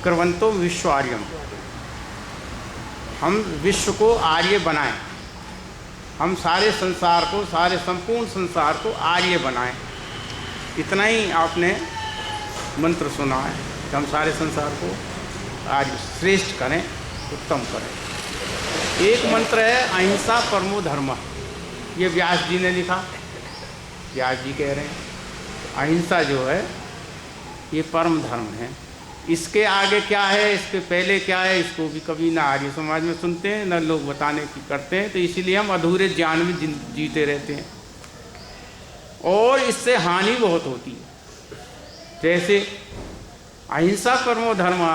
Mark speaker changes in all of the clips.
Speaker 1: कृवंतो विश्व आर्यम, हम विश्व को आर्य बनाएं, हम सारे संसार को, सारे संपूर्ण संसार को आर्य बनाएं। इतना ही आपने मंत्र सुना है कि हम सारे संसार को आर्य श्रेष्ठ करें, उत्तम करें। एक मंत्र है अहिंसा परमो धर्म, ये व्यास जी ने लिखा। व्यास जी कह रहे हैं अहिंसा जो है ये परम धर्म है। इसके आगे क्या है, इसके पहले क्या है, इसको भी कभी ना आर्य समाज में सुनते हैं, ना लोग बताने की करते हैं। तो इसीलिए हम अधूरे ज्ञान में जीते रहते हैं और इससे हानि बहुत होती है। जैसे अहिंसा परमो धर्म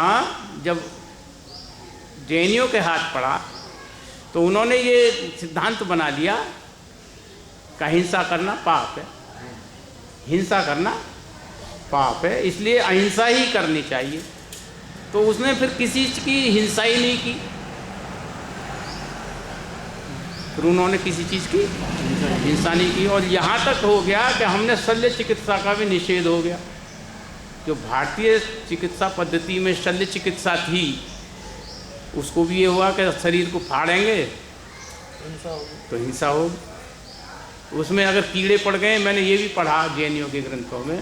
Speaker 1: जब जैनियों के हाथ पड़ा तो उन्होंने ये सिद्धांत बना लिया कि अहिंसा करना पाप है, हिंसा करना पाप है, इसलिए अहिंसा ही करनी चाहिए। तो उसने फिर किसी की हिंसा ही नहीं की, फिर उन्होंने किसी चीज़ की हिंसा नहीं की। और यहाँ तक हो गया कि हमने शल्य चिकित्सा का भी निषेध हो गया। जो भारतीय चिकित्सा पद्धति में शल्य चिकित्सा थी, उसको भी ये हुआ कि शरीर को फाड़ेंगे तो हिंसा होगी। उसमें अगर कीड़े पड़ गए, मैंने ये भी पढ़ा जैनियों के ग्रंथों में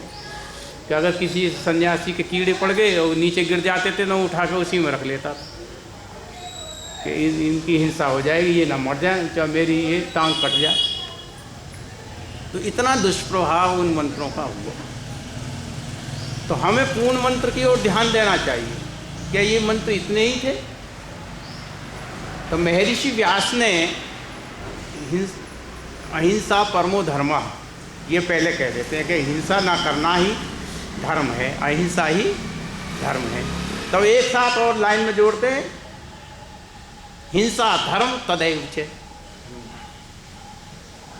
Speaker 1: कि अगर किसी सन्यासी के कीड़े पड़ गए और नीचे गिर जाते थे तो उठा के उसी में रख लेता था कि इनकी हिंसा हो जाएगी, ये ना मर जाए, चाहे मेरी ये टांग कट जाए। तो इतना दुष्प्रभाव उन मंत्रों का हुआ। तो हमें पूर्ण मंत्र की ओर ध्यान देना चाहिए। क्या ये मंत्र इतने ही थे? तो महर्षि व्यास ने अहिंसा परमो धर्म, ये पहले कह देते हैं कि हिंसा ना करना ही धर्म है, अहिंसा ही धर्म है। तब एक साथ और लाइन में जोड़ते हैं हिंसा धर्म तदैव च।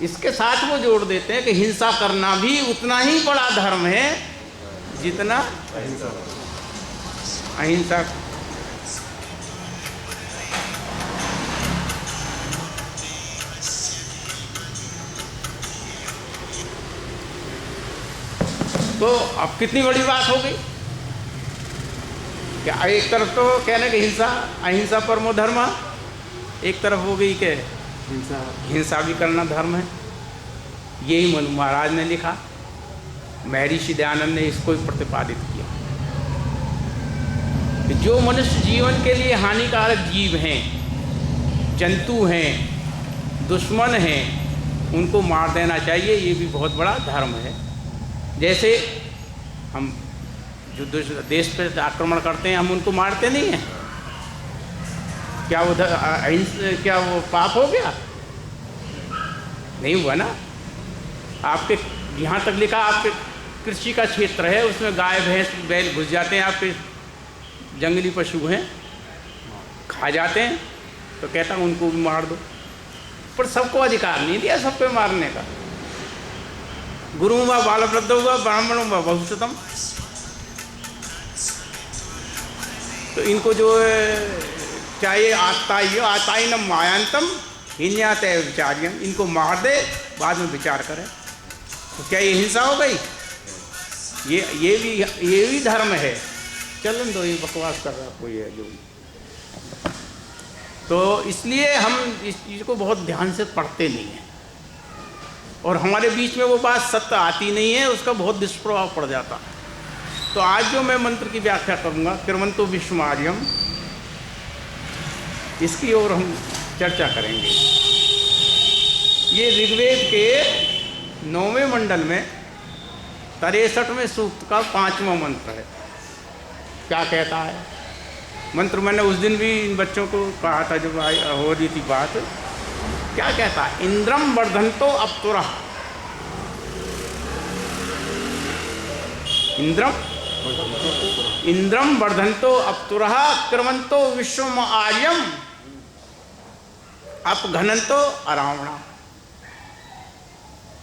Speaker 1: इसके साथ वो जोड़ देते हैं कि हिंसा करना भी उतना ही बड़ा धर्म है जितना अहिंसा। तो अब कितनी बड़ी बात हो गई कि एक तरफ तो कहने कि हिंसा अहिंसा परमो धर्म, एक तरफ हो गई कि हिंसा भी करना धर्म है। यही मनु महाराज ने लिखा, महर्षि दयानंद ने इसको ही प्रतिपादित किया कि जो मनुष्य जीवन के लिए हानिकारक जीव हैं, जंतु हैं, दुश्मन हैं, उनको मार देना चाहिए। ये भी बहुत बड़ा धर्म है। जैसे हम जो देश पे आक्रमण करते हैं, हम उनको मारते नहीं हैं, क्या वो क्या वो पाप हो गया? नहीं हुआ ना। आपके यहाँ तक लिखा, आपके कृषि का क्षेत्र है, उसमें गाय भैंस बैल घुस जाते हैं, आपके जंगली पशु हैं, खा जाते हैं, तो कहता हूँ उनको भी मार दो। पर सबको अधिकार नहीं दिया सब पे मारने का। गुरु व बालवृद्ध हुआ ब्राह्मण व बहुशतम, तो इनको जो चाहे आताई न मायांतम हिन्यात विचार्यम, इनको मार दे, बाद में विचार करें। तो क्या ये हिंसा हो गई? ये भी धर्म है। चलन दो, ये बकवास कर रहा कोई है जो। तो इसलिए हम इस चीज़ को बहुत ध्यान से पढ़ते नहीं हैं और हमारे बीच में वो बात सत्य आती नहीं है, उसका बहुत दुष्प्रभाव पड़ जाता। तो आज जो मैं मंत्र की व्याख्या करूँगा, कृवंतो विश्व आर्यम, इसकी ओर हम चर्चा करेंगे। ये ऋग्वेद के 9वें मंडल में 63वें सूक्त का 5वां मंत्र है। क्या कहता है मंत्र? मैंने उस दिन भी इन बच्चों को कहा था जब हो रही थी बात। क्या कहता है? इंद्रम वर्धन्तो अप्तुरः, इंद्रम वर्धन्तो अप्तुरः कृवन्तो विश्वम आर्यम अपघनन्तो अरावणा।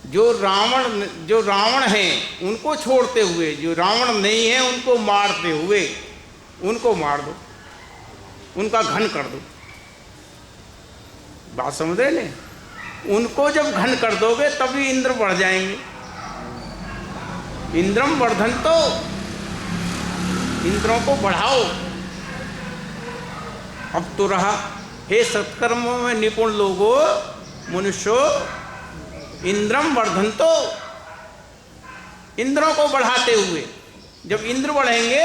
Speaker 1: जो रावण हैं उनको छोड़ते हुए, जो रावण नहीं है उनको मारते हुए, उनको मार दो, उनका घन कर दो। बात समझ रहे ने? उनको जब घन कर दोगे तभी इंद्र बढ़ जाएंगे। इंद्रम वर्धन्तो, इंद्रों को बढ़ाओ, अप्तुरः, हे सत्कर्मों में निपुण लोगों, मनुष्यो इंद्रम वर्धन्तो, इंद्रों को बढ़ाते हुए। जब इंद्र बढ़ेंगे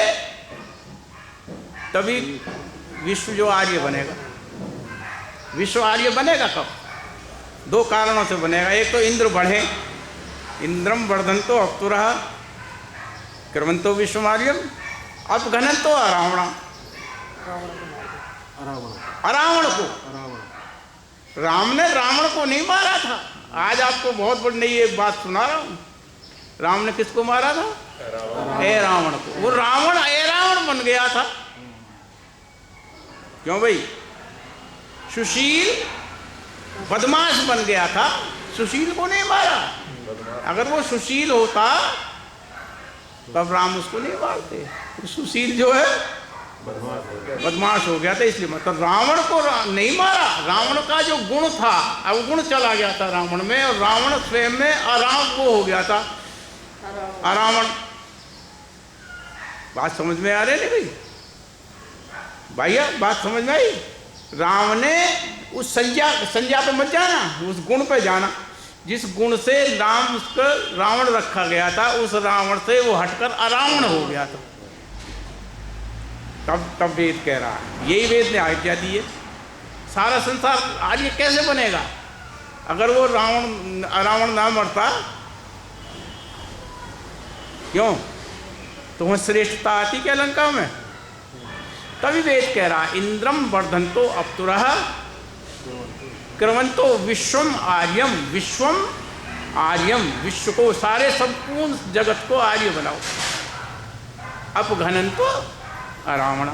Speaker 1: तभी विश्व जो आर्य बनेगा। विश्व आर्य बनेगा कब? दो कारणों से बनेगा। एक तो इंद्र बढ़े, इंद्रम वर्धन्तो अप्तुरः क्रमंतो विश्वमार्यम अपघनन्तो अरावण, अरावण को, राम ने रावण को नहीं मारा था। आज आपको बहुत बड़ी नई एक बात सुना रहा हूं। राम ने किसको मारा था? ए रावण को। वो रावण ए रावण बन गया था। क्यों भाई? सुशील बदमाश बन गया था, सुशील को नहीं मारा। अगर वो सुशील होता तब राम उसको नहीं मारते। सुशील जो है बदमाश हो गया था, इसलिए मतलब रावण को नहीं मारा। रावण का जो गुण था, अब गुण चला गया था रावण में, और रावण स्वयं में अराम वो हो गया था, अरावण। बात समझ में आ रही नहीं भाई? भैया बात समझ में आई? राम ने उस संज्ञा पे मत जाना, उस गुण पे जाना। जिस गुण से राम उसका रावण रखा गया था, उस रावण से वो हटकर अरावण हो गया था। तब वेद कह रहा है, यही वेद ने आज्ञा दी है। सारा संसार आज ये कैसे बनेगा? अगर वो रावण ना मरता, क्यों? तो वह श्रेष्ठता आती क्या लंका में? तभी वेद कह रहा, इंद्रम वर्धन्तो अप्तुरः क्रमंतो विश्वम आर्यम, विश्वम आर्यम, विश्व को, सारे संपूर्ण जगत को आर्य बनाओ। अपघनन्तो अरावण,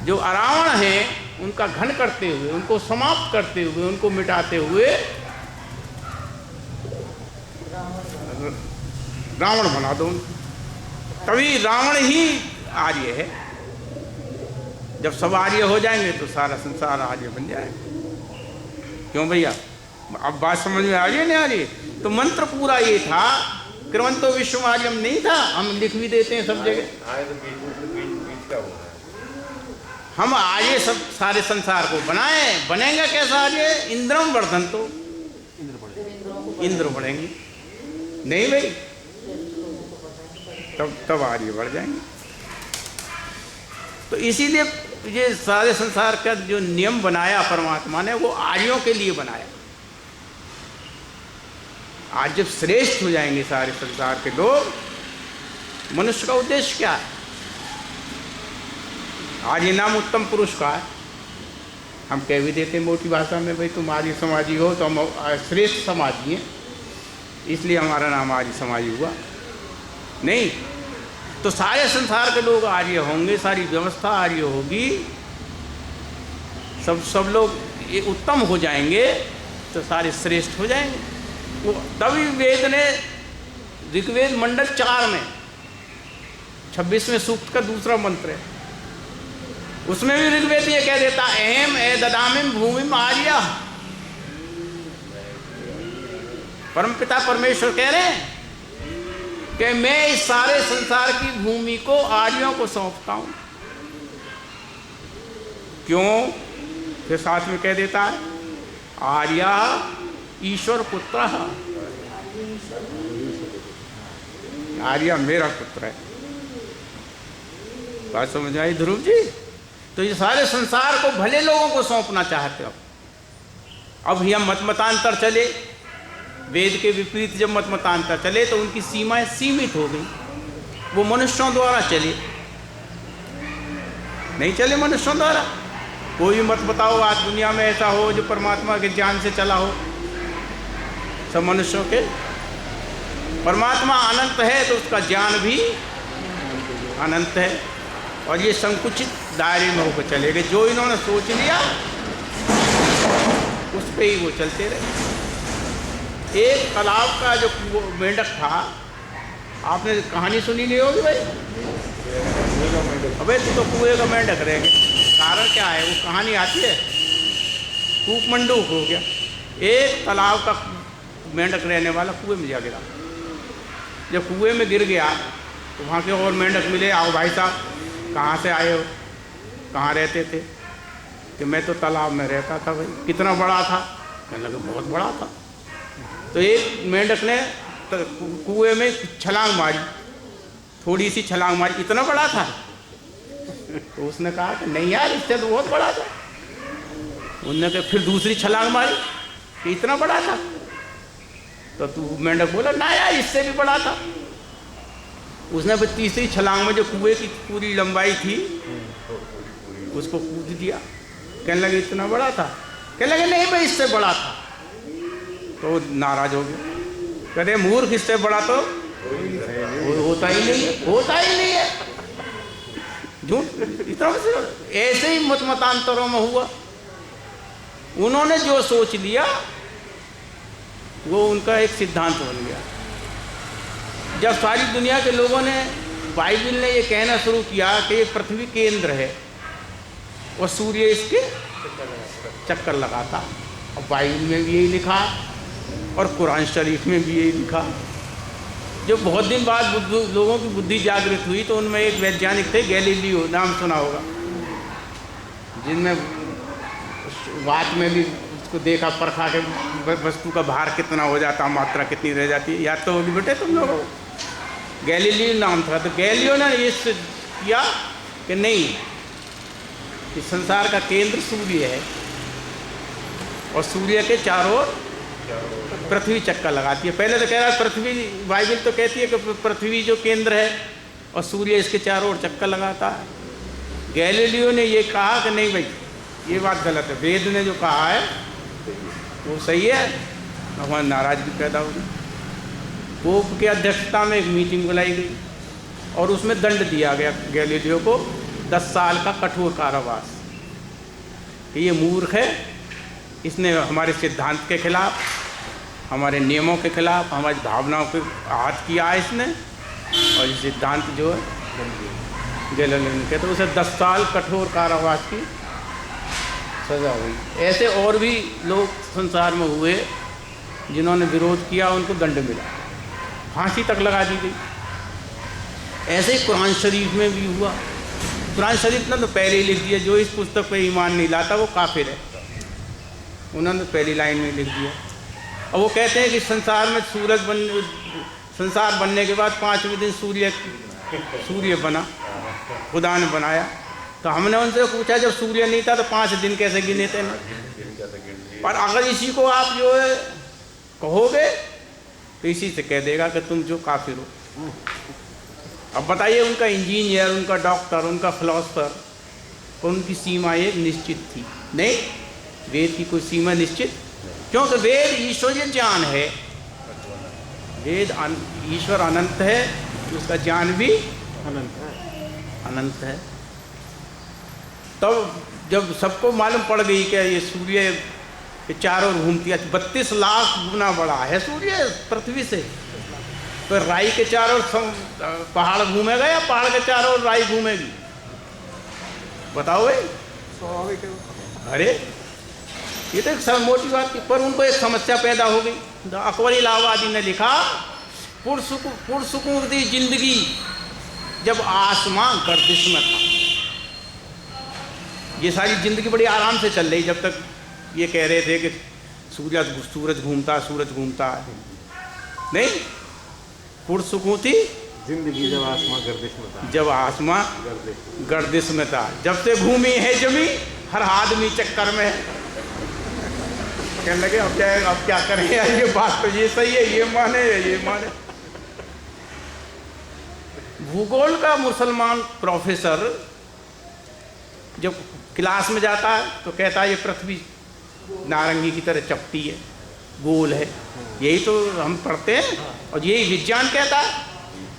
Speaker 1: जो अरावण है उनका घन करते हुए, उनको समाप्त करते हुए, उनको मिटाते हुए रावण बना दो। तभी रावण ही आर्य है। जब सब आर्य हो जाएंगे तो सारा संसार आर्य बन जाएगा। क्यों भैया? अब बात समझ में आ रही है नहीं आ रही? तो मंत्र पूरा ये था, क्रमंतो विश्व आर्यम नहीं था। हम लिख भी देते हैं सब जगह। हम आर्य सब सारे संसार को बनाए। बनेगा कैसा आर्य? इंद्रम वर्धन्तो, इंद्र बढ़ेंगे। नहीं भाई, तब आर्य बढ़ जाएंगे। तो इसीलिए ये सारे संसार का जो नियम बनाया परमात्मा ने, वो आर्यों के लिए बनाया। आज जब श्रेष्ठ हो जाएंगे सारे संसार के लोग, मनुष्य का उद्देश्य क्या है? आर्य नाम उत्तम पुरुष का है। हम कह भी देते हैं मोटी भाषा में, भाई तुम आर्य समाजी हो तो हम श्रेष्ठ समाजी हैं, इसलिए हमारा नाम आर्य समाजी हुआ। नहीं, तो सारे संसार के लोग आर्य होंगे, सारी व्यवस्था आर्य होगी, सब लोग ये उत्तम हो जाएंगे तो सारे श्रेष्ठ हो जाएंगे। वो तभी वेद ने ऋग्वेद मंडल 4 में 26वें सूक्त का दूसरा मंत्र है, उसमें भी ऋग्वेद ये कह देता, अहम ए ददामिम भूमिम आर्या। परमपिता परमेश्वर कह रहे हैं कि मैं इस सारे संसार की भूमि को आर्यों को सौंपता हूं। क्यों? फिर साथ में कह देता है, आर्या ईश्वर पुत्र, आर्या मेरा पुत्र है। बात समझ आई ध्रुव जी? तो ये सारे संसार को भले लोगों को सौंपना चाहते हो। अब यह मतमतांतर चले, वेद के विपरीत जब मतमतांतर चले तो उनकी सीमाएं सीमित हो गई। वो मनुष्यों द्वारा चले, नहीं चले मनुष्यों द्वारा। कोई भी मत बताओ आज दुनिया में ऐसा हो जो परमात्मा के ज्ञान से चला हो, सब मनुष्यों के। परमात्मा अनंत है तो उसका ज्ञान भी अनंत है, और ये संकुचित दायरे में होकर चलेंगे। जो इन्होंने सोच लिया उस पे ही वो चलते रहे। एक तालाब का जो मेंढक था, आपने कहानी सुनी नहीं होगी भाई? अबे तू तो कुएं का मेंढक रह गया। कारण क्या है? वो कहानी आती है, कूप मंडूक हो गया। एक तालाब का मेंढक रहने वाला कुएं में जा गिरा। जब कुएं में गिर गया तो वहाँ के और मेंढक मिले, आओ भाई साहब कहाँ से आए हो? कहाँ रहते थे? कि मैं तो तालाब में रहता था। भाई कितना बड़ा था? कहने लगे बहुत बड़ा था। तो एक मेंढक ने कुएं में छलांग मारी, थोड़ी सी छलांग मारी, इतना बड़ा था? तो उसने कहा कि नहीं यार, इससे तो बहुत बड़ा था। उन्होंने कहा फिर दूसरी छलांग मारी कि इतना बड़ा था? तो तू मेंढक बोला ना यार, इससे भी बड़ा था। उसने फिर तीसरी छलांग में जो कुएं की पूरी लंबाई थी उसको कूद दिया। कहने लगे इतना बड़ा था? कहने लगे नहीं भाई, इससे बड़ा था। तो नाराज हो गया, कहते मूर्ख, इससे बड़ा तो होता ही नहीं है, होता ही नहीं है। झूठ इतना। ऐसे ही मतमतांतरों में हुआ। उन्होंने जो सोच लिया वो उनका एक सिद्धांत बन गया। जब सारी दुनिया के लोगों ने, बाइबल ने ये कहना शुरू किया कि ये पृथ्वी केंद्र है और सूर्य इसके चक्कर लगाता, और बाइबल में भी यही लिखा और कुरान शरीफ में भी यही लिखा। जो बहुत दिन बाद लोगों की बुद्धि जागृत हुई तो उनमें एक वैज्ञानिक थे, गैलीलियो, नाम सुना होगा, जिनमें बात में भी उसको देखा परखा के वस्तु का भार कितना हो जाता, मात्रा कितनी रह जाती है। याद तो होगी बेटे तुम लोगों को? गैलीलियो नाम था। तो गैलीलियो ने ये किया कि नहीं, कि संसार का केंद्र सूर्य है और सूर्य के चारों ओर पृथ्वी चक्कर लगाती है। पहले तो कह रहा है पृथ्वी, बाइबल तो कहती है कि पृथ्वी जो केंद्र है और सूर्य इसके चारों ओर चक्कर लगाता है। गैलीलियो ने ये कहा कि नहीं भाई, ये बात गलत है, वेद ने जो कहा है वो सही है। भगवान नाराजगी पैदा हो गई। पोप की अध्यक्षता में एक मीटिंग बुलाई गई और उसमें दंड दिया गया गैलीलियो को 10 साल का कठोर कारावास। कि ये मूर्ख है, इसने हमारे सिद्धांत के खिलाफ, हमारे नियमों के खिलाफ, हमारी भावनाओं के आहत किया है इसने, और ये सिद्धांत जो है गैलीलियो ने कहते, तो उसे 10 साल कठोर कारावास की सज़ा हुई। ऐसे और भी लोग संसार में हुए जिन्होंने विरोध किया, उनको दंड मिला, फांसी तक लगा दी गई। ऐसे ही कुरान शरीफ में भी हुआ। कुरान शरीफ ने तो पहले ही लिख दिया, जो इस पुस्तक पर ईमान नहीं लाता वो काफिर है। उन्होंने पहली लाइन में लिख दिया। और वो कहते हैं कि संसार में संसार बनने के बाद 5वें दिन सूर्य बना, खुदा ने बनाया। तो हमने उनसे पूछा जब सूर्य नहीं था तो 5 दिन कैसे गिने थे? पर अगर इसी को आप जो है कहोगे तो इसी से कह देगा कि तुम जो काफिर हो। अब बताइए, उनका इंजीनियर, उनका डॉक्टर, उनका फिलोसफर, उनकी सीमा एक निश्चित थी? नहीं, वेद की कोई सीमा निश्चित, क्योंकि वेद ईश्वरीय ज्ञान है। वेद ईश्वर अनंत है, उसका ज्ञान भी अनंत है। तब जब सबको मालूम पड़ गई कि ये सूर्य के चारों ओर घूमती है, 32 लाख गुना बड़ा है सूर्य पृथ्वी से, तो राई के चारों ओर पहाड़ घूमेगा या पहाड़ के चारों ओर राई घूमेगी? बताओ भाई। स्वाभाविक है। अरे ये तो एक मोटी बात थी, पर उनको एक समस्या पैदा हो गई। अकबर इलाहाबादी ने लिखा, पुरसुकून दी जिंदगी जब आसमां गर्दिश में था। ये सारी जिंदगी बड़ी आराम से चल रही, जब तक ये कह रहे थे कि सूरज घूमता है। नहीं, पुरसुकून थी
Speaker 2: जिंदगी जब आसमां गर्दिश में था,
Speaker 1: जब आसमां गर्दिश में था। जब से घूमी है जमी, हर आदमी चक्कर में है। कहने लगे अब क्या करें यार, ये बात तो ये सही है, ये माने। भूगोल का मुसलमान प्रोफेसर जब क्लास में जाता है तो कहता है ये पृथ्वी नारंगी की तरह चपटी है, गोल है। यही तो हम पढ़ते हैं और यही विज्ञान कहता है।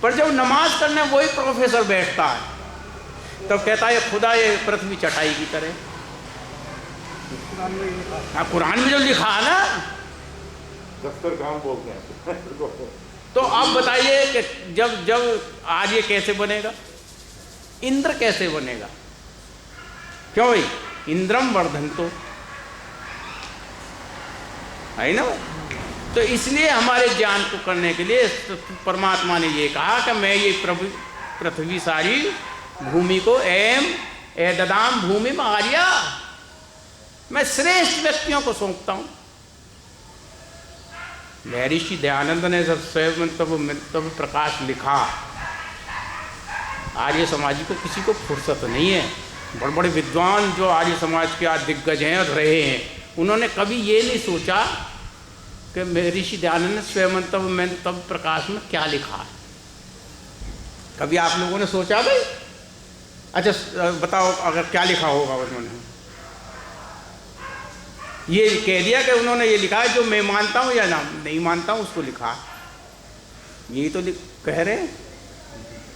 Speaker 1: पर जब नमाज करने वही प्रोफेसर बैठता है तब कहता है खुदा ये पृथ्वी चटाई की तरह। कुरान में जो लिखा है ना,
Speaker 2: दस्तरखान बोलते हैं।
Speaker 1: तो अब बताइए कि जब आज ये कैसे बनेगा? इंद्र कैसे बनेगा? क्यों भाई? इंद्रम वर्धन्तो है ना। तो इसलिए हमारे ज्ञान को करने के लिए परमात्मा ने ये कहा कि मैं ये पृथ्वी सारी भूमि को एम ए ददाम भूमि में आर्या, मैं श्रेष्ठ व्यक्तियों को सौंपता हूं। महर्षि दयानंद ने जब स्वयं तब प्रकाश लिखा, आर्य समाज को किसी को फुर्सत नहीं है। बड़े बड़े विद्वान जो आर्य समाज के आज दिग्गज हैं और रहे हैं, उन्होंने कभी ये नहीं सोचा कि महर्षि दयानंद ने स्वयं तब प्रकाश में क्या लिखा है। कभी आप लोगों ने सोचा भाई? अच्छा बताओ अगर क्या लिखा होगा उन्होंने। ये कह दिया कि उन्होंने ये लिखा है जो मैं मानता हूँ या ना नहीं मानता हूँ उसको लिखा, यही तो कह रहे हैं।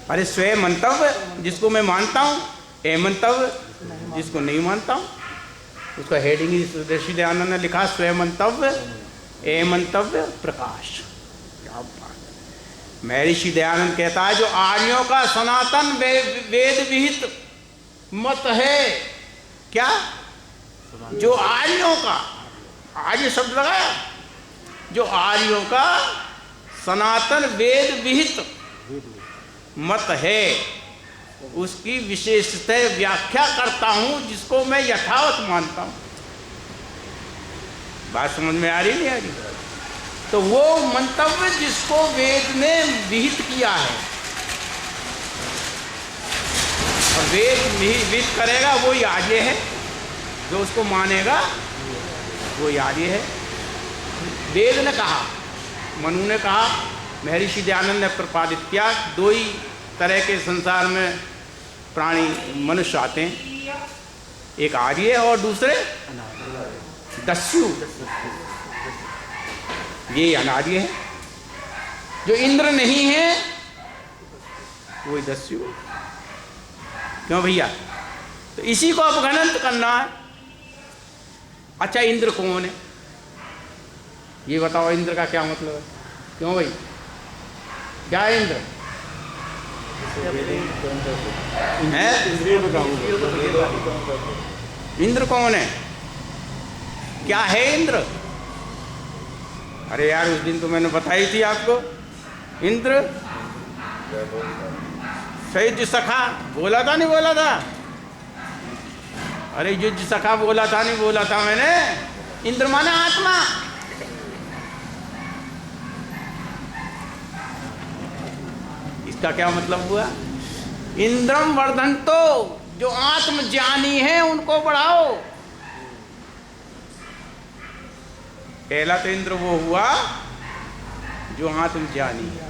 Speaker 1: अरे स्वयं मंतव्य जिसको मैं मानता हूँ, ए मंतव्य जिसको नहीं मानता हूँ, उसका हेडिंग ऋषि दयानंद ने लिखा स्वयं मंतव्य ए मंतव्य प्रकाश। क्या बात है। महर्षि दयानंद कहता है जो आर्यों का सनातन वेद विहित मत है, क्या जो आर्यों का, आर्य शब्द लगाया, जो आर्यों का सनातन वेद विहित मत है उसकी विशेषतः व्याख्या करता हूं, जिसको मैं यथावत मानता हूं। बात समझ में आ रही नहीं आ रही? तो वो मंतव्य जिसको वेद ने विहित किया है और वेद विहित करेगा वो आर्य है, जो उसको मानेगा वो आर्य है। वेद ने कहा, मनु ने कहा, महर्षि दयानंद ने प्रतिपादित किया, दो ही तरह के संसार में प्राणी मनुष्य आते हैं, एक आर्य और दूसरे दस्यु। ये अनार्य है, जो इंद्र नहीं है वो दस्यु। क्यों भैया? तो इसी को अपघनंत करना है। अच्छा इंद्र कौन है ये बताओ, इंद्र का क्या मतलब है? क्यों भाई, क्या है इंद्र? इंद्र कौन है? क्या है इंद्र? अरे यार उस दिन तो मैंने बताई थी आपको, इंद्र सही सखा बोला था, नहीं बोला था? अरे जो सखा बोला था, नहीं बोला था मैंने? इंद्र माने आत्मा। इसका क्या मतलब हुआ? इंद्रम वर्धन्तो, जो आत्मज्ञानी है उनको बढ़ाओ। पहला तो इंद्र वो हुआ जो आत्मज्ञानी है।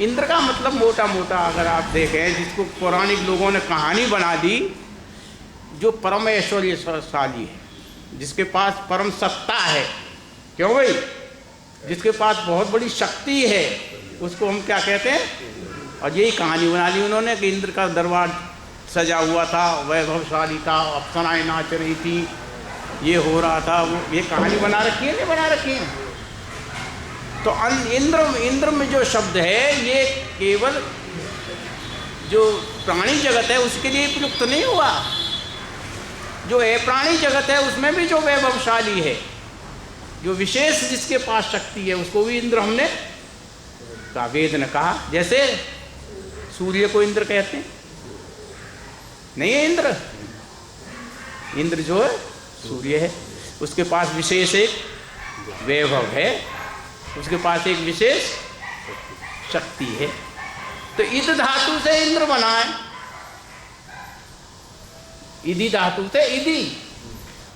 Speaker 1: इंद्र का मतलब मोटा मोटा अगर आप देखें, जिसको पौराणिक लोगों ने कहानी बना दी, जो परम ऐश्वर्यशाली है, जिसके पास परम सत्ता है। क्यों भाई? जिसके पास बहुत बड़ी शक्ति है उसको हम क्या कहते हैं? और यही कहानी बना ली उन्होंने कि इंद्र का दरबार सजा हुआ था, वैभवशाली था, अप्सराएं नाच रही थी, ये हो रहा था, वो ये कहानी बना रखी है, नहीं बना रखी है? तो इंद्र में जो शब्द है ये केवल जो प्राणी जगत है उसके लिए प्रयुक्त नहीं हुआ। जो है प्राणी जगत है उसमें भी जो वैभवशाली है, जो विशेष जिसके पास शक्ति है, उसको भी इंद्र हमने का वेद ने कहा। जैसे सूर्य को इंद्र कहते हैं, नहीं है इंद्र? इंद्र जो है सूर्य है, उसके पास विशेष एक वैभव है, उसके पास एक विशेष शक्ति है। तो इद धातु से इंद्र बना है, इदी धातु से इदी,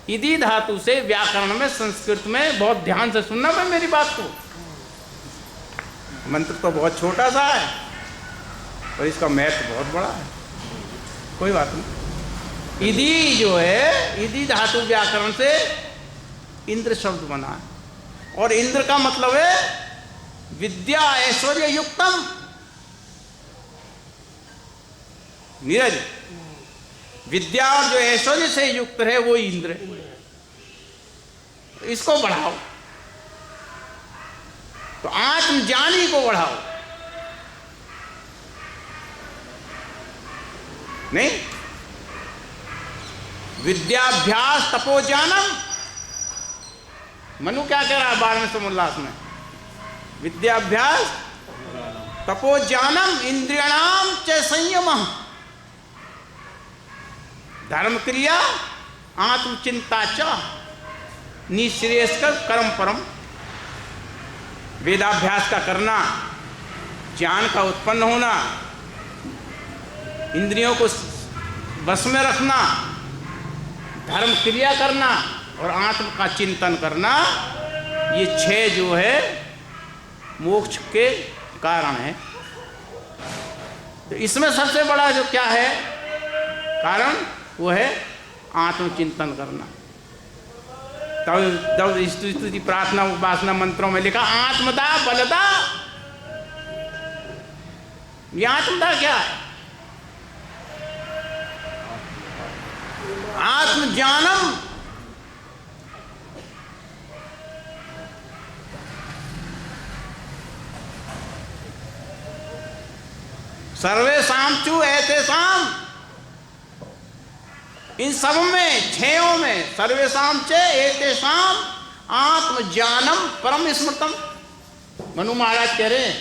Speaker 1: इदी धातु से व्याकरण में, संस्कृत में बहुत ध्यान से सुनना भाई मेरी बात को। मंत्र तो बहुत छोटा सा है और इसका महत्व बहुत बड़ा है, कोई बात नहीं। इदी जो है, इदी धातु व्याकरण से इंद्र शब्द बना है, और इंद्र का मतलब है विद्या ऐश्वर्य युक्तम। नीरज, विद्या और जो ऐश्वर्य से युक्त है वो इंद्र है। इसको बढ़ाओ, तो आत्मज्ञानी को बढ़ाओ, नहीं? विद्याभ्यास तपोज्ञानम। मनु क्या कह रहा है 12वें समोल्लास में? विद्याभ्यास तपोज्ञानम इंद्रियाणाम च संयम। धर्म क्रिया आत्मचिंता च निःश्रेयस्कर कर्म परम। वेदाभ्यास का करना, ज्ञान का उत्पन्न होना, इंद्रियों को बस में रखना, धर्म क्रिया करना और आत्म का चिंतन करना, ये 6 जो है मोक्ष के कारण है। तो इसमें सबसे बड़ा जो क्या है कारण, वो है आत्मचिंतन करना। तब स्तुति प्रार्थना उपासना मंत्रों में लिखा आत्मदा बलदा। ये आत्मदा क्या है? आत्मज्ञानम। सर्वेषां चु एतेषां, इन सब में 6 में सर्वेषां च एतेषां आत्मज्ञानम परम स्मृतम। मनु महाराज कह रहे हैं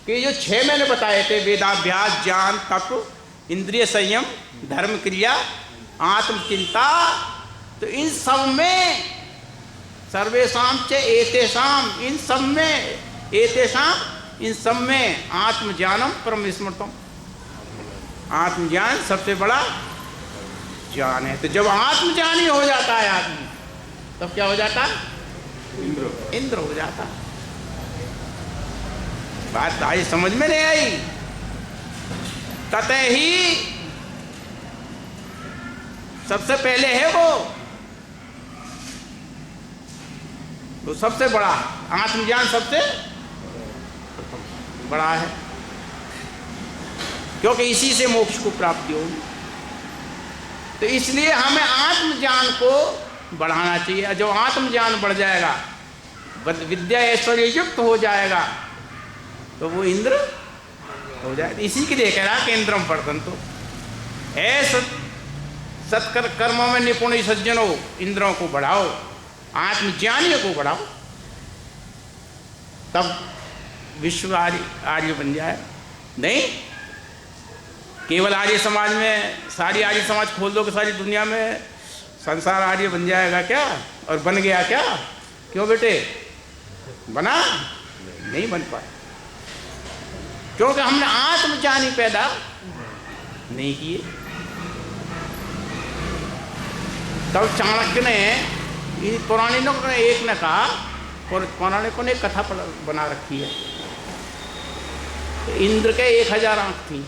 Speaker 1: कि जो 6 मैंने बताए थे, वेदाभ्यास, ज्ञान, तप, इंद्रिय संयम, धर्म क्रिया, आत्मचिंता, तो इन सब में सर्वेषां च एतेषां, इन सब में एतेषां, इन सब में आत्मज्ञानम परम स्मृतम। आत्मज्ञान सबसे बड़ा ज्ञान है। तो जब आत्मज्ञानी हो जाता है आदमी, तब क्या हो जाता है? इंद्र हो जाता। बात आई समझ में नहीं आई? ततः ही सबसे पहले है वो सबसे बड़ा आत्मज्ञान सबसे बड़ा है, क्योंकि इसी से मोक्ष को प्राप्ति होगी। तो इसलिए हमें आत्मज्ञान को बढ़ाना चाहिए। जो आत्मज्ञान बढ़ जाएगा, विद्या ऐश्वर्य युक्त हो जाएगा, तो वो इंद्र हो जाएगा। इसी के लिए कह रहा कि इंद्रम वर्धन्तो, ऐसा सत्कर कर्मों में निपुण सज्जनों, इंद्रों को बढ़ाओ, आत्मज्ञानियों को बढ़ाओ, तब विश्व आर्य बन जाए। नहीं केवल आर्य समाज में, सारी आर्य समाज खोल दो कि सारी दुनिया में संसार आर्य बन जाएगा क्या? और बन गया क्या? क्यों बेटे बना? नहीं बन पाया, क्योंकि हमने आत्मज्ञानी पैदा नहीं किए। तब चाणक्य ने, पौराणिकों ने एक ने कहा, और पौराणिकों ने एक कथा बना रखी है, इंद्र के 1000 आंख थी।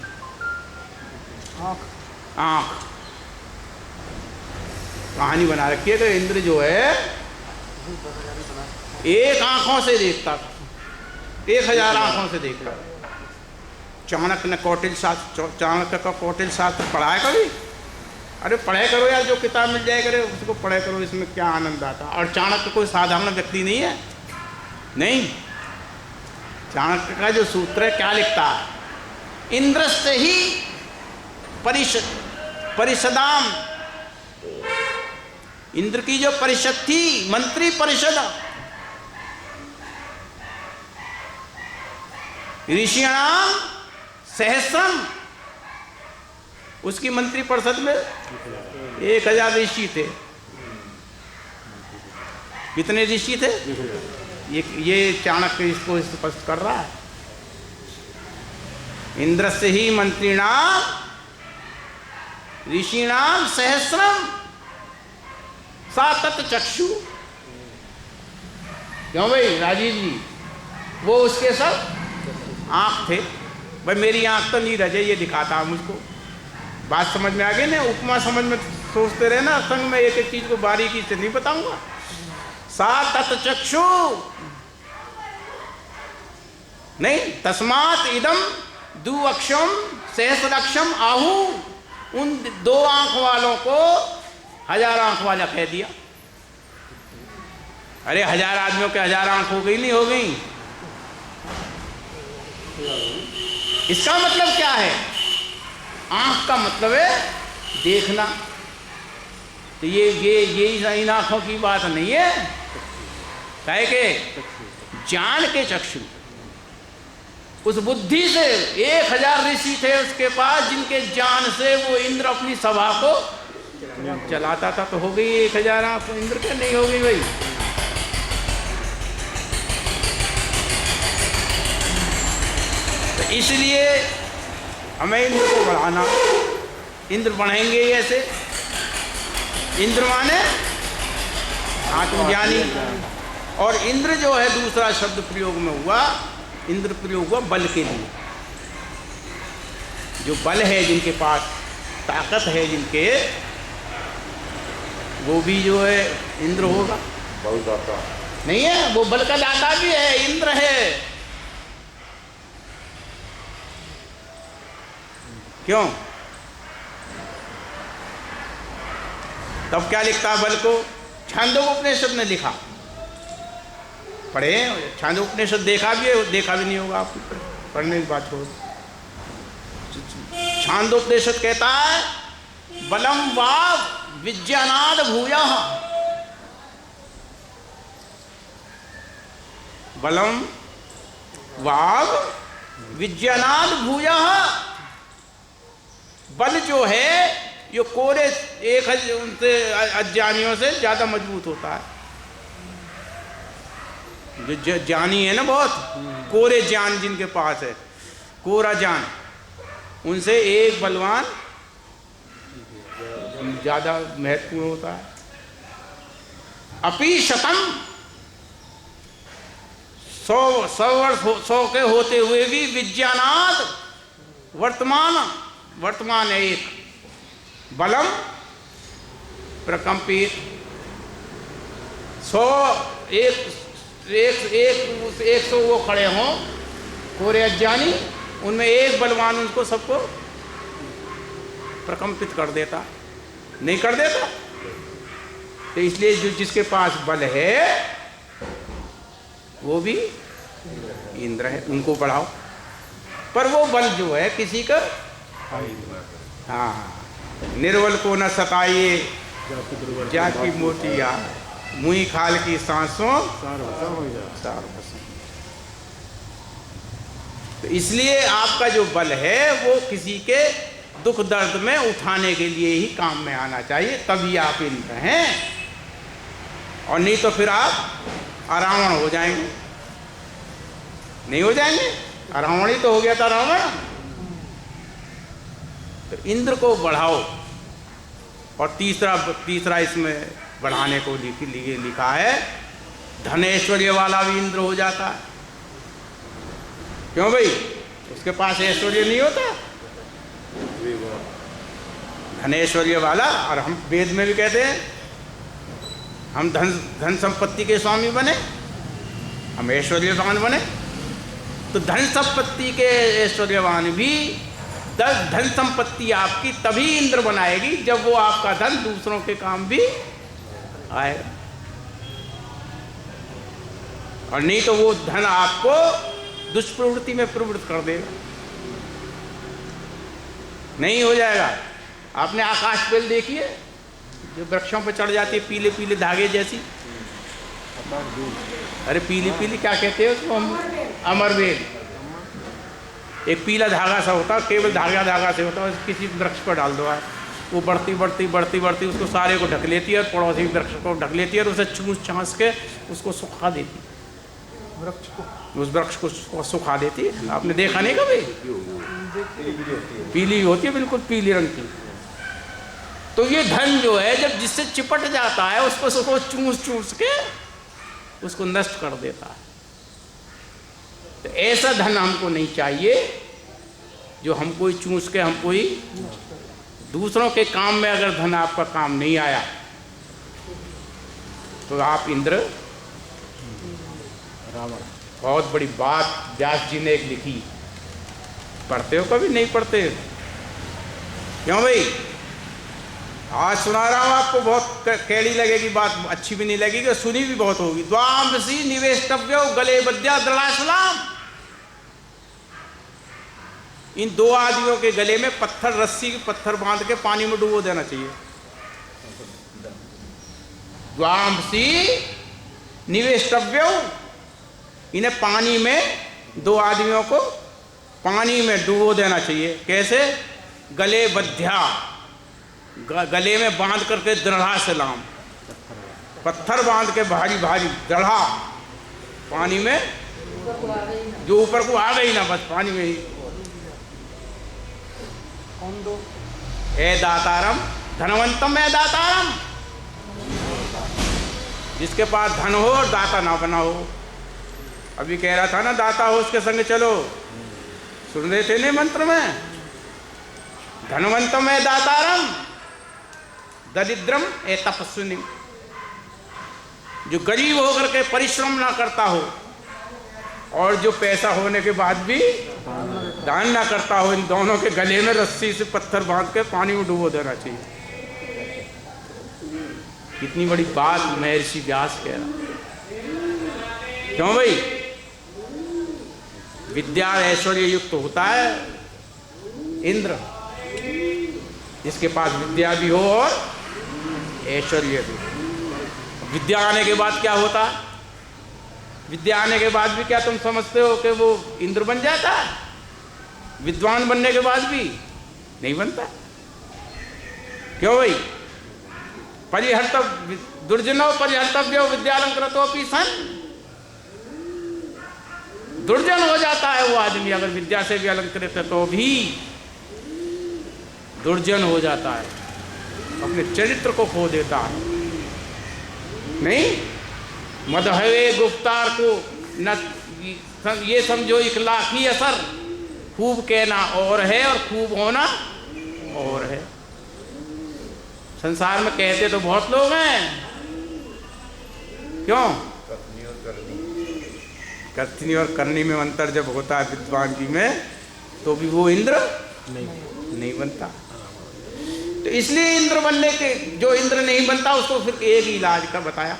Speaker 1: आंख कहानी बना रखी है कि इंद्र जो है एक आंखों से देखता था, 1000 आंखों से देखता। चाणक्य ने चाणक्य का कौटिल्य शास्त्र पढ़ा है कभी? अरे पढ़े करो यार, जो किताब मिल जाए करे उसको पढ़े करो, इसमें क्या आनंद आता। और चाणक्य कोई साधारण व्यक्ति नहीं है, नहीं। चाणक्य का जो सूत्र है क्या लिखता है? इंद्रस्य ही परिषदाम, इंद्र की जो परिषद थी, मंत्री परिषद, ऋषिणाम सहस्रम, उसकी मंत्री परिषद में 1000 ऋषि थे। कितने ऋषि थे? ये चाणक्य इसको स्पष्ट कर रहा है। इंद्र से ही मंत्रीणाम ऋषिणाम सहस्रम सातत चक्षु। क्यों भाई राजीव जी, वो उसके सब आंख थे। भाई मेरी आंख तो नहीं रहे, ये दिखाता है मुझको। बात समझ में आ गई ना? उपमा समझ में सोचते रहे ना, संग में एक एक चीज को बारीकी से नहीं बताऊंगा। सातत चक्षु नहीं, तस्मात इदम दुअक्षम सहस्राक्षम आहु। उन 2 आंख वालों को 1000 आंख वाला कह दिया। अरे 1000 आदमियों के 1000 आंख हो गई, नहीं हो गई? इसका मतलब क्या है? आंख का मतलब है देखना। तो ये इन आंखों की बात नहीं है, कहे के ज्ञान के चक्षु। उस बुद्धि से 1000 ऋषि थे उसके पास, जिनके ज्ञान से वो इंद्र अपनी सभा को चलाता था तो हो गई 1000 आँख, इंद्र के नहीं हो गई भाई। तो इसलिए हमें इंद्र को बढ़ाना। इंद्र बढ़ेंगे ऐसे, इंद्र माने आत्मज्ञानी। और इंद्र जो है दूसरा शब्द प्रयोग में हुआ, इंद्र प्रयोग हुआ बल के लिए। जो बल है, जिनके पास ताकत है जिनके, वो भी जो है इंद्र होगा।
Speaker 2: बल दाता
Speaker 1: नहीं है, वो बल का दाता भी है, इंद्र है। क्यों? तब क्या लिखता है बल को? छांदोग्योपनिषद ने लिखा, पढ़े छांदोग्योपनिषद, देखा भी है, देखा भी नहीं होगा आप, पढ़ने की बात छोड़। छांदोग्योपनिषद कहता है बलम वाव विज्ञानाद भूयः, बलम वाव विज्ञानाद भूयः। बल जो है ये कोरे एक उनसे अज्ञानियों से ज्यादा मजबूत होता है। जो ज्ञानी है ना, बहुत कोरे ज्ञान जिनके पास है, कोरा ज्ञान, उनसे एक बलवान ज्यादा महत्वपूर्ण होता है। अपि शतम 100 वर्ष 100 के होते हुए भी विज्ञानाद वर्तमान है एक बलम प्रकंपित। 100 वो खड़े हों कोरे अज्ञानी, उनमें एक बलवान उनको सबको प्रकंपित कर देता, नहीं कर देता। तो इसलिए जो जिसके पास बल है वो भी इंद्र है, उनको बढ़ाओ। पर वो बल जो है किसी का, हाँ, निर्बल को न सताइए जाकी मोटिया, मुई खाल की सांसों सार भस्म। तो इसलिए आपका जो बल है वो किसी के दुख दर्द में उठाने के लिए ही काम में आना चाहिए, तभी आप इंद्र हैं। और नहीं तो फिर आप अरावण हो जाएंगे। नहीं हो जाएंगे? अरावण ही तो हो गया था रावण। तो इंद्र को बढ़ाओ। और तीसरा इसमें बढ़ाने को लिखा है, धनेश्वर्य वाला भी इंद्र हो जाता है। क्यों भाई? उसके पास ऐश्वर्य नहीं होता, धनेश्वर्य वाला। और हम वेद में भी कहते हैं हम धन संपत्ति के स्वामी बने, हम ऐश्वर्यवान बने। तो धन संपत्ति के ऐश्वर्यवान भी, धन संपत्ति आपकी तभी इंद्र बनाएगी जब वो आपका धन दूसरों के काम भी आएगा। और नहीं तो वो धन आपको दुष्प्रवृत्ति में प्रवृत्त कर देगा, नहीं हो जाएगा। आपने आकाश बेल देखी है जो वृक्षों पर चढ़ जाती है, पीले पीले धागे जैसी? अरे पीली पीली क्या कहते हैं उसको हम? अमरवेल। एक पीला धागा सा होता है, केवल धागा से होता है, किसी वृक्ष पर डाल दो, वो बढ़ती उसको सारे को ढक लेती है और पड़ोसी वृक्ष को ढक लेती है और उसे चूस चाँस के उसको सुखा देती है, उस वृक्ष को सुखा देती है। आपने देखा नहीं कभी? पीली होती है, बिल्कुल पीली रंग की। तो ये धन जो है जब जिससे चिपट जाता है उसको चूस के उसको नष्ट कर देता है। तो ऐसा धन हमको नहीं चाहिए जो हमको ही चूस के हमको ही दूसरों के काम में। अगर धन आपका काम नहीं आया तो आप इंद्र रावण। बहुत बड़ी बात व्यास जी ने एक लिखी, पढ़ते हो कभी? नहीं पढ़ते? क्यों भाई? आज सुना रहा हूं आपको, बहुत कैड़ी लगेगी बात, अच्छी भी नहीं लगेगी, सुनी भी बहुत होगी। द्वांसी निवेष्टव्यो गले बद्या दृढ़ासलाम। इन दो आदमियों के गले में पत्थर, रस्सी के पत्थर बांध के पानी में डुबो देना चाहिए। द्वांसी निवेष्टव्यो, इन्हें पानी में, दो आदमियों को पानी में डुबो देना चाहिए। कैसे? गले बद्ध्या, गले में बांध करके दृढ़ा से लाम, पत्थर बांध के भारी भारी दृढ़ा पानी में, जो ऊपर को आ गई ना बस पानी में ही। ए दातारम धनवंतम ए दातारम, जिसके पास धन हो और दाता ना बना हो। अभी कह रहा था ना दाता हो उसके संग चलो, सुन रहे थे नहीं मंत्र में, धनवंतम ए दातारम दरिद्रम ए तपस्विनी, जो गरीब होकर के परिश्रम ना करता हो और जो पैसा होने के बाद भी दान ना करता हो, इन दोनों के गले में रस्सी से पत्थर बांध के पानी में डुबो देना चाहिए। कितनी बड़ी बात महर्षि व्यास कह रहा। क्यों भाई? विद्या ऐश्वर्य युक्त होता है इंद्र, जिसके पास विद्या भी हो और ऐश्वर्य भी। विद्या आने के बाद क्या होता? विद्या आने के बाद भी क्या तुम समझते हो कि वो इंद्र बन जाता है? विद्वान बनने के बाद भी नहीं बनता। क्यों भाई? परिहर्तव्य दुर्जनो परिहर्तव्यो विद्यालंकृतोपि सन, दुर्जन हो जाता है वो आदमी अगर विद्या से भी अलंकृत है तो भी दुर्जन हो जाता है, अपने चरित्र को खो देता है। नहीं, मदहवे गुफ्तार को न ये समझो इखलाकी असर, खूब कहना और है और खूब होना और है। संसार में कहते तो बहुत लोग हैं, क्यों? कथनी और करनी में अंतर जब होता है विद्वान की में, तो भी वो इंद्र नहीं बनता। तो इसलिए इंद्र बनने के, जो इंद्र नहीं बनता उसको फिर एक ही इलाज का बताया,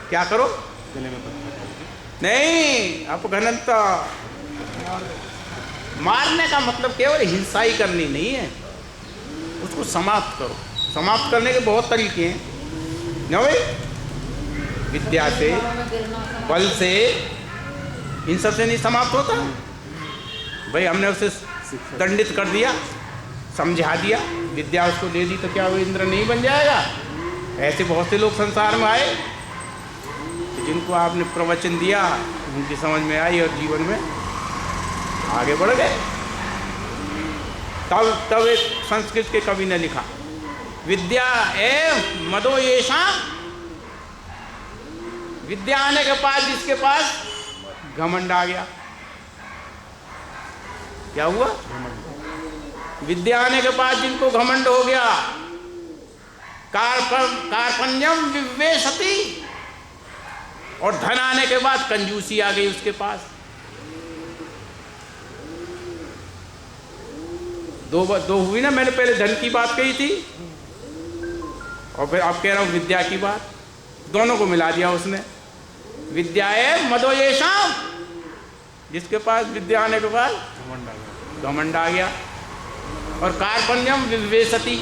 Speaker 1: क्या करो? गले में पत्थर नहीं, अपघनता। मारने का मतलब केवल हिंसा ही करनी नहीं है, उसको समाप्त करो। समाप्त करने के बहुत तरीके हैं ना भाई, विद्या से, बल से, इन सब से नहीं समाप्त होता भाई। हमने उसे दंडित कर दिया, समझा दिया, विद्या उसको दे दी, तो क्या वो इंद्र नहीं बन जाएगा? ऐसे बहुत से लोग संसार में आए जिनको आपने प्रवचन दिया, उनकी समझ में आई और जीवन में आगे बढ़ गए। तब एक संस्कृत के कवि ने लिखा, विद्या एव मदो येषां, विद्या आने के बाद जिसके पास घमंड आ गया। क्या हुआ? विद्या आने के बाद जिनको घमंड हो गया, कार्पण्यम विवेशति, और धन आने के बाद कंजूसी आ गई उसके पास। दो हुई ना, मैंने पहले धन की बात कही थी और फिर अब कह रहा हूं विद्या की बात, दोनों को मिला दिया उसने। विद्याए मदो येषां, जिसके पास विद्या आने के बाद घमंड आ गया, और कार्पण्यम विवेशति,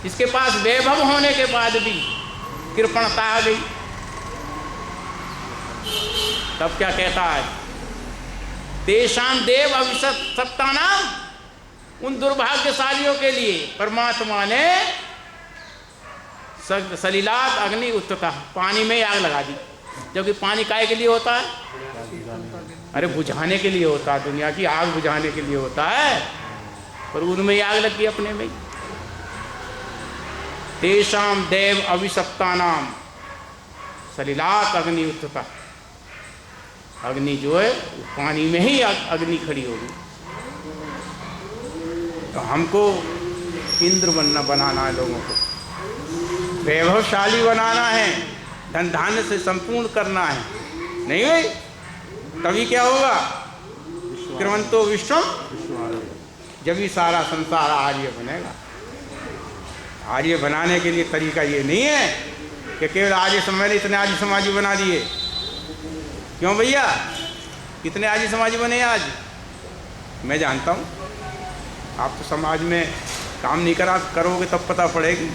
Speaker 1: जिसके पास वैभव होने के बाद भी कृपणता आ गई। तब क्या कहता है? तेषां देव अभिशप्तानां, उन दुर्भाग्यशालियों के लिए परमात्मा ने सलिलात अग्नि उत्तता, पानी में आग लगा दी। जबकि पानी काहे के लिए होता है? अरे बुझाने के लिए होता है, दुनिया की आग बुझाने के लिए होता है, पर उनमें आग लग गई अपने में। तेषां देव अभिशप्तानां सलिलात अग्नि उत्तता, अग्नि जो है पानी में ही अग्नि खड़ी होगी। तो हमको इंद्र बनाना है, लोगों को वैभवशाली बनाना है, धन धान्य से संपूर्ण करना है। नहीं भाई, तभी क्या होगा? कृवंतो विश्वम, जब ही सारा संसार आर्य बनेगा। आर्य बनाने के लिए तरीका ये नहीं है कि केवल आर्य समाज ने इतने आर्य समाजी बना दिए। क्यों भैया, कितने आर्य समाजी बने आज? मैं जानता हूँ, आप तो समाज में काम नहीं करोगे तब पता पड़ेगी।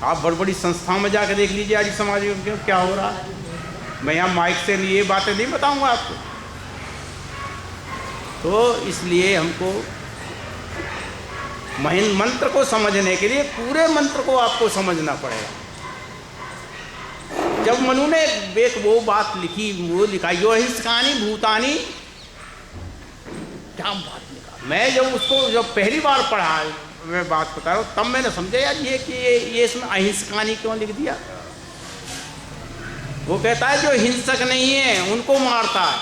Speaker 1: आप बड़ी बड़ी संस्थाओं में जाकर देख लीजिए आज समाज में क्यों क्या हो रहा है। मैं यहाँ माइक से ये बातें नहीं बताऊंगा आपको। तो इसलिए हमको मंत्र को समझने के लिए पूरे मंत्र को आपको समझना पड़ेगा। जब मनु ने एक वो बात लिखी, वो लिखा यो हिंसकानी भूतानी, क्या बात लिखा। मैं जब उसको जब पहली बार पढ़ा, मैं बात बता रहा हूँ, तब मैंने समझा यार ये कि ये इसमें अहिंसकानी क्यों लिख दिया। वो कहता है जो हिंसक नहीं है उनको मारता है,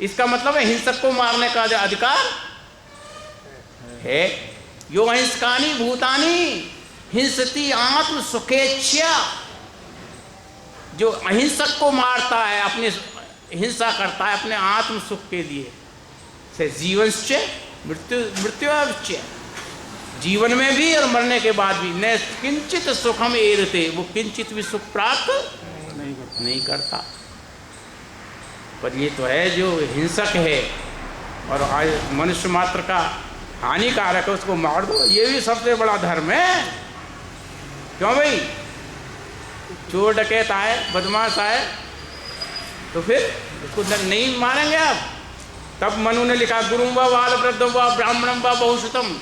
Speaker 1: इसका मतलब है हिंसक को मारने का अधिकार है। यो अहिंसकानी भूतानी हिंसती आत्म सुखेच्छा, जो अहिंसक को मारता है, अपने हिंसा करता है अपने आत्म सुख के लिए, से जीवनश्च मृत्युश्च, जीवन में भी और मरने के बाद भी, न किंचित सुखम एरते, वो किंचित भी सुख प्राप्त नहीं करता। पर ये तो है जो हिंसक है और मनुष्य मात्र का हानिकारक है, उसको मार दो, ये भी सबसे बड़ा धर्म है। क्यों भाई, चोर डकैत आए, बदमाश आए, तो फिर उसको नहीं मारेंगे आप। तब मनु ने लिखा गुरुम व बाल वृद्धम व ब्राह्मणम व बहुश्रुतम,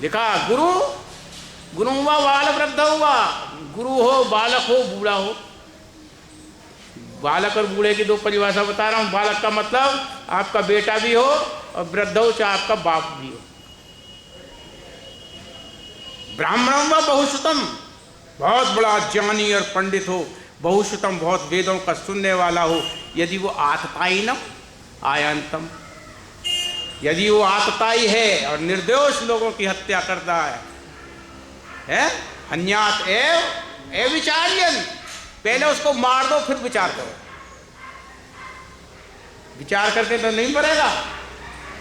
Speaker 1: लिखा गुरुम व बाल वृद्धम व, गुरु हो, बालक हो, बूढ़ा हो। बालक और बूढ़े की दो परिभाषा बता रहा हूँ। बालक का मतलब आपका बेटा भी हो, और वृद्ध हो चाहे आपका बाप भी हो। ब्राह्मणम व बहुश्रुतम, बहुत बड़ा ज्ञानी और पंडित हो, बहुश्रुतम बहुत वेदों का सुनने वाला हो, यदि वो आततायिनम आयंतम, यदि वो आततायी है और निर्दोष लोगों की हत्या करता है हन्यात एव विचार्यन, पहले उसको मार दो फिर विचार करो। विचार करके तो नहीं मरेगा,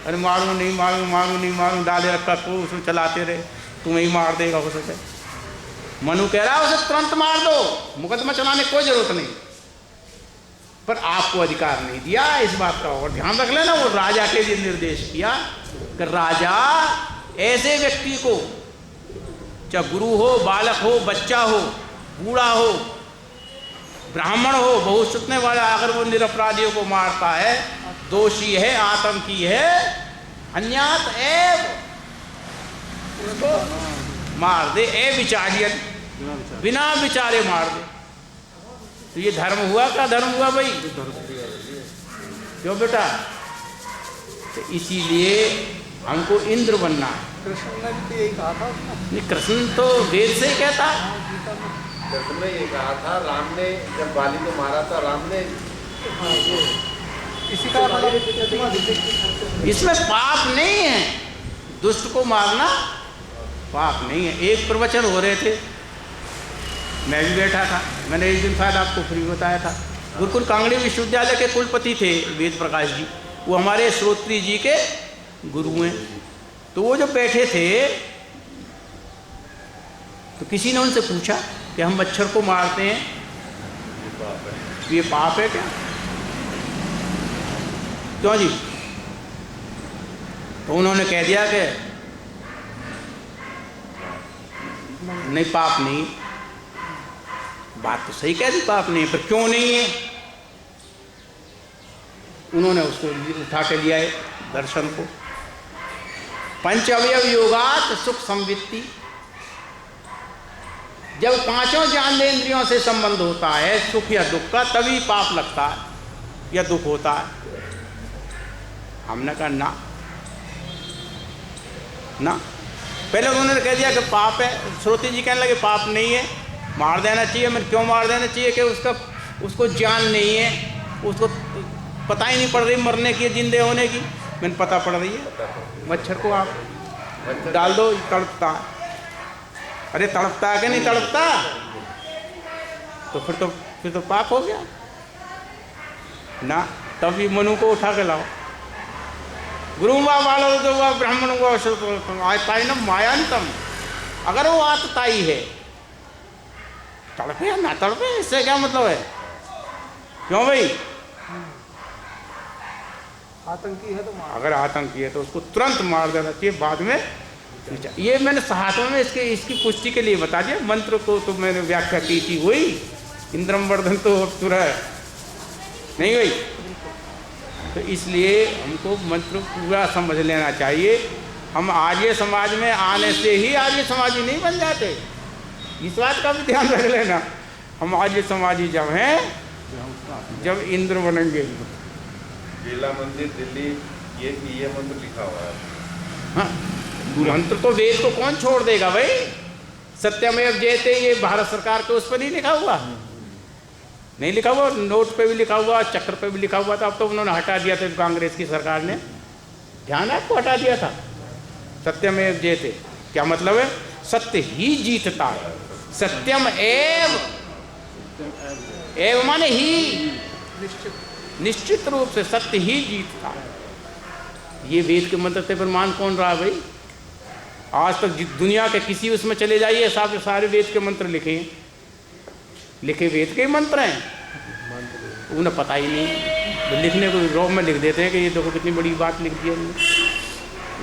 Speaker 1: अरे मारूं नहीं मारूं, मारूं नहीं मारूं, डाले रखा को उसको चलाते रहे, तुम्हें ही मार देगा हो सके। मनु कह रहा है उसे तुरंत मार दो, मुकदमा चलाने की कोई जरूरत नहीं। पर आपको अधिकार नहीं दिया इस बात का, और ध्यान रख लेना, वो राजा के लिए निर्देश किया कि राजा ऐसे व्यक्ति को, चाहे गुरु हो, बालक हो, बच्चा हो, बूढ़ा हो, ब्राह्मण हो, बहुश्रुतने वाला, अगर वो निरपराधियों को मारता है, दोषी है, आतंकी है, अन्यात एव, उसको मार दे, ए विचारियन, बिना विचारे मार दे। तो ये धर्म हुआ, क्या धर्म हुआ भाई? क्यों बेटा? तो इसीलिए हमको इंद्र बनना है।
Speaker 3: कृष्ण ने भी यही कहा था।
Speaker 1: नहीं, कृष्ण तो वेद से ही कहता है।
Speaker 2: कृष्ण ने ये कहा था, राम ने जब बाली को मारा था, राम ने
Speaker 3: इसी का
Speaker 1: इसमें पाप नहीं है, दुष्ट को मारना पाप नहीं है। एक प्रवचन हो रहे थे, मैं भी बैठा था, मैंने एक दिन शायद आपको फ्री बताया था। गुरुकुल कांगड़ी विश्वविद्यालय के कुलपति थे वेद प्रकाश जी, वो हमारे श्रोत्री जी के गुरु हैं। तो वो जब बैठे थे तो किसी ने उनसे पूछा कि हम मच्छर को मारते हैं, ये पाप है क्या? क्यों जी? तो उन्होंने कह दिया कि नहीं, पाप नहीं। बात तो सही कह दी, पाप नहीं, पर क्यों नहीं है? उन्होंने उसको उठा के लिया है दर्शन को। पंच अवयव योगात सुख संवित्ति, जब पांचों ज्ञानेंद्रियों से संबंध होता है सुख या दुख का, तभी पाप लगता है या दुख होता है। हमने कहा ना ना, पहले उन्होंने कह दिया कि पाप है। श्रोती जी कहने लगे पाप नहीं है, मार देना चाहिए। मैंने क्यों मार देना चाहिए? कि उसको ज्ञान नहीं है, उसको पता ही नहीं पड़ रही मरने की, जिंदे होने की। मैंने पता पड़ रही है, मच्छर को आप डाल दो, तड़पता है। अरे तड़पता है कि नहीं तड़पता? तो फिर तो पाप हो गया ना। तभी मनु को उठा के लाओ। गुरुवा वालो जो ब्राह्मण आयताइनम मायांतम, अगर वो आतताई है, तड़पे या ना तड़पे, इससे क्या मतलब है? क्यों भाई?
Speaker 3: आतंकी है तो मार।
Speaker 1: अगर आतंकी है तो उसको तुरंत मार देना चाहिए, बाद में ये मैंने साहतों में इसकी पुष्टि के लिए बता दिया। मंत्र को तो मैंने व्याख्या की थी, वही इंद्रम वर्धन तो तुरंत नहीं हुई। तो इसलिए हमको मंत्र पूरा समझ लेना चाहिए। हम आर्य समाज में आने से ही आर्य समाजी नहीं बन जाते, इस बात का भी ध्यान रख लेना। हम आर्य समाजी जब हैं जब इंद्र बनेंगे।
Speaker 2: बिरला मंदिर दिल्ली, ये मंत्र लिखा हुआ है।
Speaker 1: हाँ, मंत्र तो वेद को कौन छोड़ देगा भाई। सत्यमेव जयते ये भारत सरकार के उस पर नहीं लिखा हुआ, नहीं लिखा हुआ, नोट पे भी लिखा हुआ, चक्र पे भी लिखा हुआ था। अब तो उन्होंने हटा दिया था, कांग्रेस की सरकार ने, ध्यान है आपको, हटा दिया था। सत्यमेव जयते क्या मतलब है? सत्य ही जीतता है। सत्यम एव, एव माने ही, निश्चित रूप से सत्य ही जीतता है। ये वेद के मंत्र से प्रमाण कौन रहा भाई? आज तक दुनिया के किसी उसमें चले जाइए, सारे वेद के मंत्र लिखे वेद के मंत्र हैं, उन्हें पता ही नहीं, लिखने को रॉब में लिख देते हैं कि ये देखो कितनी बड़ी बात लिख दी है।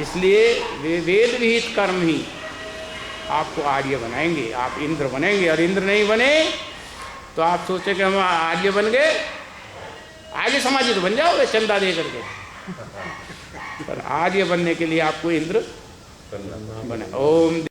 Speaker 1: इसलिए वेद विहित कर्म ही आपको आर्य बनाएंगे, आप इंद्र बनेंगे। और इंद्र नहीं बने तो आप सोचे कि हम आर्य बन गए, आर्य समाजी तो बन जाओगे चंदा दे करके, पर आर्य बनने के लिए आपको इंद्र बना। ओम